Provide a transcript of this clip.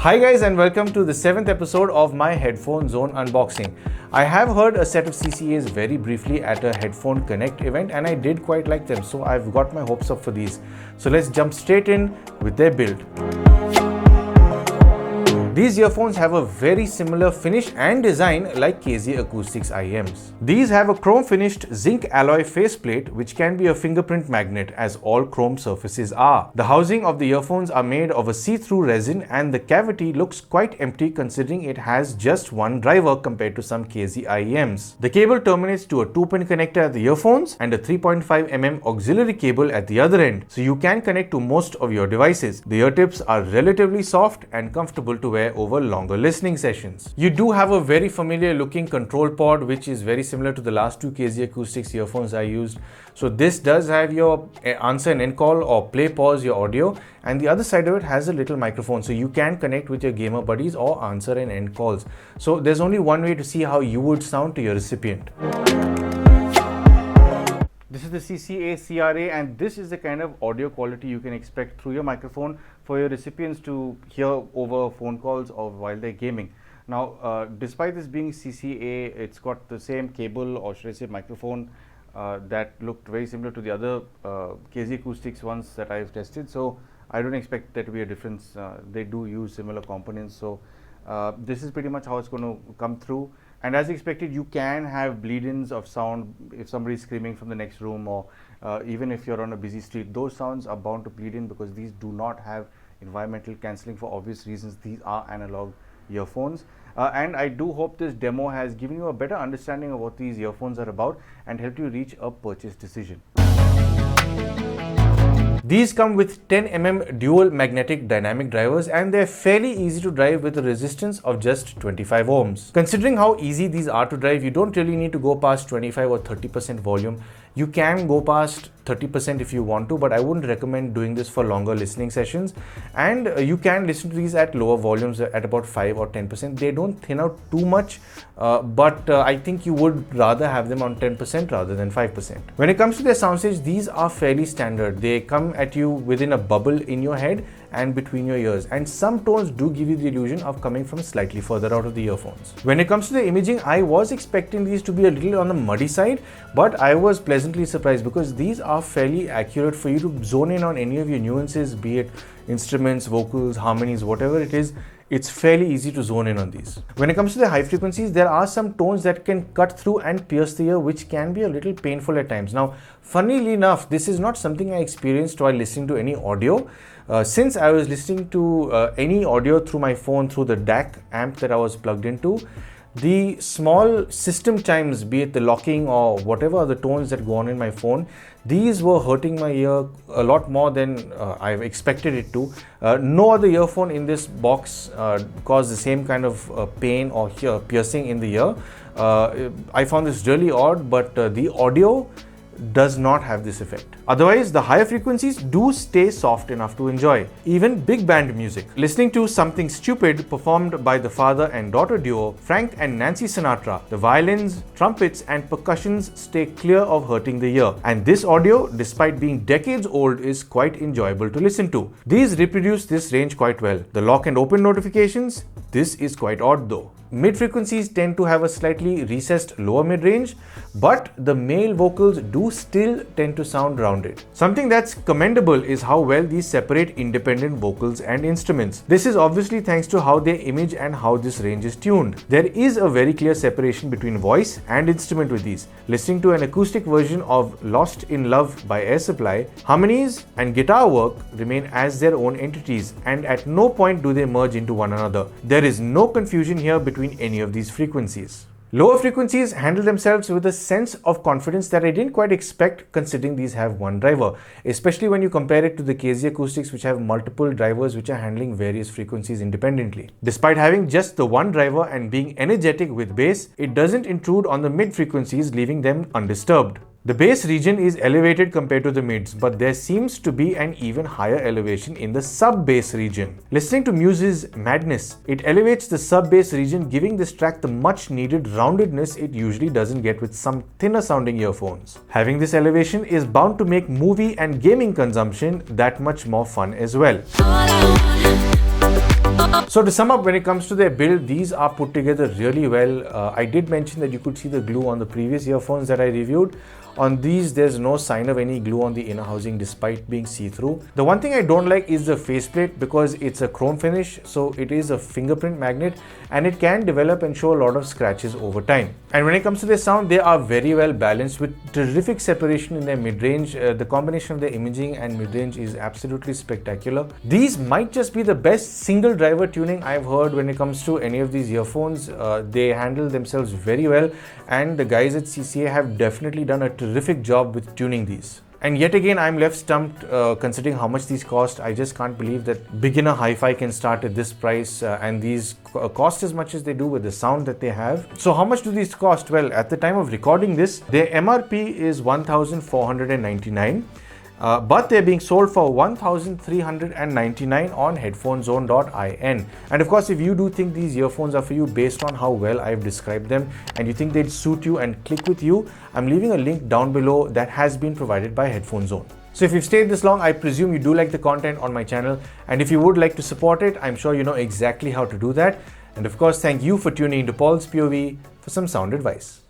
Hi guys, and welcome to the 7th episode of my Headphone Zone unboxing. I have heard a set of CCAs very briefly at a Headphone Connect event and I did quite like them, so I've got my hopes up for these. So let's jump straight in with their build. These earphones have a very similar finish and design like KZ Acoustics IEMs. These have a chrome finished zinc alloy faceplate which can be a fingerprint magnet, as all chrome surfaces are. The housing of the earphones are made of a see-through resin and the cavity looks quite empty considering it has just one driver compared to some KZ IEMs. The cable terminates to a 2-pin connector at the earphones and a 3.5mm auxiliary cable at the other end, so you can connect to most of your devices. The ear tips are relatively soft and comfortable to wear over longer listening sessions. You do have a very familiar looking control pod which is very similar to the last two KZ Acoustics earphones I used. So this does have your answer and end call or play pause your audio, and the other side of it has a little microphone so you can connect with your gamer buddies or answer and end calls. So there's only one way to see how you would sound to your recipient. This is the CCA CRA, and this is the kind of audio quality you can expect through your microphone for your recipients to hear over phone calls or while they're gaming. Now, despite this being CCA, it's got the same cable, or should I say microphone, that looked very similar to the other KZ Acoustics ones that I've tested. So I don't expect there to be a difference. They do use similar components. So this is pretty much how it's going to come through. And as expected, you can have bleed-ins of sound if somebody's screaming from the next room, or even if you're on a busy street. Those sounds are bound to bleed in because these do not have environmental cancelling for obvious reasons. These are analog earphones. And I do hope this demo has given you a better understanding of what these earphones are about and helped you reach a purchase decision. These come with 10mm dual magnetic dynamic drivers and they're fairly easy to drive with a resistance of just 25 ohms. Considering how easy these are to drive, you don't really need to go past 25 or 30% volume. You can go past 30% if you want to, but I wouldn't recommend doing this for longer listening sessions. And you can listen to these at lower volumes at about 5 or 10%. They don't thin out too much, but I think you would rather have them on 10% rather than 5%. When it comes to their soundstage, these are fairly standard. They come at you within a bubble in your head and between your ears, and some tones do give you the illusion of coming from slightly further out of the earphones. When it comes to the imaging, I was expecting these to be a little on the muddy side, but I was pleasantly surprised because these are fairly accurate for you to zone in on any of your nuances, be it instruments, vocals, harmonies, whatever it is. It's fairly easy to zone in on these. When it comes to the high frequencies, there are some tones that can cut through and pierce the ear, which can be a little painful at times. Now, funnily enough, this is not something I experienced while listening to any audio. Since I was listening to any audio through my phone, through the DAC amp that I was plugged into, the small system chimes, be it the locking or whatever other tones that go on in my phone, these were hurting my ear a lot more than I've expected it to. No other earphone in this box caused the same kind of pain or piercing in the ear. I found this really odd, but the audio does not have this effect. Otherwise, the higher frequencies do stay soft enough to enjoy. Even big band music. Listening to Something Stupid performed by the father and daughter duo Frank and Nancy Sinatra, the violins, trumpets and percussions stay clear of hurting the ear. And this audio, despite being decades old, is quite enjoyable to listen to. These reproduce this range quite well. The lock and open notifications, this is quite odd though. Mid frequencies tend to have a slightly recessed lower mid range, but the male vocals do still tend to sound rounded. Something that's commendable is how well these separate independent vocals and instruments. This is obviously thanks to how they image and how this range is tuned. There is a very clear separation between voice and instrument with these. Listening to an acoustic version of Lost in Love by Air Supply, harmonies and guitar work remain as their own entities, and at no point do they merge into one another. There is no confusion here between any of these frequencies. Lower frequencies handle themselves with a sense of confidence that I didn't quite expect, considering these have one driver, especially when you compare it to the KZ Acoustics, which have multiple drivers which are handling various frequencies independently. Despite having just the one driver and being energetic with bass, it doesn't intrude on the mid frequencies, leaving them undisturbed. The bass region is elevated compared to the mids, but there seems to be an even higher elevation in the sub-bass region. Listening to Muse's Madness, it elevates the sub-bass region, giving this track the much needed roundedness it usually doesn't get with some thinner sounding earphones. Having this elevation is bound to make movie and gaming consumption that much more fun as well. So to sum up, when it comes to their build, these are put together really well. I did mention that you could see the glue on the previous earphones that I reviewed. On these, there's no sign of any glue on the inner housing despite being see-through. The one thing I don't like is the faceplate because it's a chrome finish, so it is a fingerprint magnet and it can develop and show a lot of scratches over time. And when it comes to their sound, they are very well balanced with terrific separation in their mid-range. The combination of their imaging and mid-range is absolutely spectacular. These might just be the best single driver tuning I've heard when it comes to any of these earphones. They handle themselves very well, and the guys at CCA have definitely done a terrific job with tuning these. And yet again, I'm left stumped considering how much these cost. I just can't believe that beginner hi-fi can start at this price and these cost as much as they do with the sound that they have. So how much do these cost? Well, at the time of recording this, their MRP is 1,499. But they're being sold for 1,399 on headphonezone.in. And of course, if you do think these earphones are for you based on how well I've described them and you think they'd suit you and click with you, I'm leaving a link down below that has been provided by Headphone Zone. So if you've stayed this long, I presume you do like the content on my channel. And if you would like to support it, I'm sure you know exactly how to do that. And of course, thank you for tuning into Paul's POV for some sound advice.